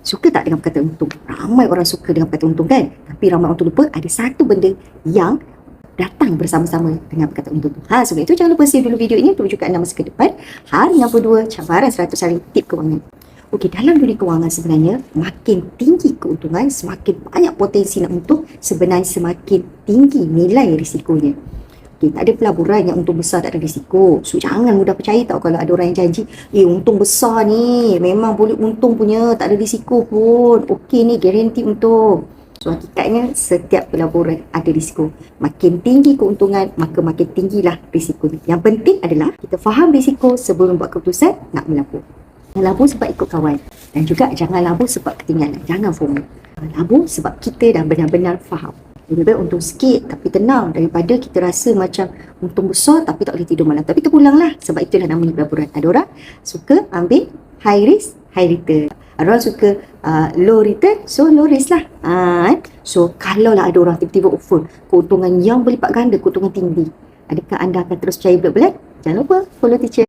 suka tak dengan perkataan untung? Ramai orang suka dengan perkataan untung kan? Tapi ramai orang tu lupa ada satu benda yang datang bersama-sama dengan perkataan untung tu. Sebab itu jangan lupa save dulu video ini untuk rujukan anda masa ke depan. Hari 62, cabaran 100 hari tip kewangan. Okey, dalam dunia kewangan sebenarnya, makin tinggi keuntungan, semakin banyak potensi nak untung, sebenarnya semakin tinggi nilai risikonya. Okey, tak ada pelaburan yang untung besar tak ada risiko. So, jangan mudah percaya tau kalau ada orang yang janji, untung besar ni, memang boleh untung punya, tak ada risiko pun. Okey ni, garanti untung. So, hakikatnya setiap pelaburan ada risiko. Makin tinggi keuntungan, maka makin tinggilah risiko. Yang penting adalah kita faham risiko sebelum buat keputusan nak melabur. Labur sebab ikut kawan. Dan juga jangan labur sebab ketinggalan. Jangan FOMO. Labur sebab kita dah benar-benar faham. Lebih baik untung sikit tapi tenang daripada kita rasa macam untung besar tapi tak boleh tidur malam. Tapi terpulanglah. Sebab itulah namanya pelaburan. Ada orang suka ambil high risk, high return. Ada orang suka low return, so low risk lah. So kalau lah ada orang tiba-tiba offer keuntungan yang berlipat ganda, keuntungan tinggi, adakah anda akan terus percaya bulat-bulat? Jangan lupa follow teacher.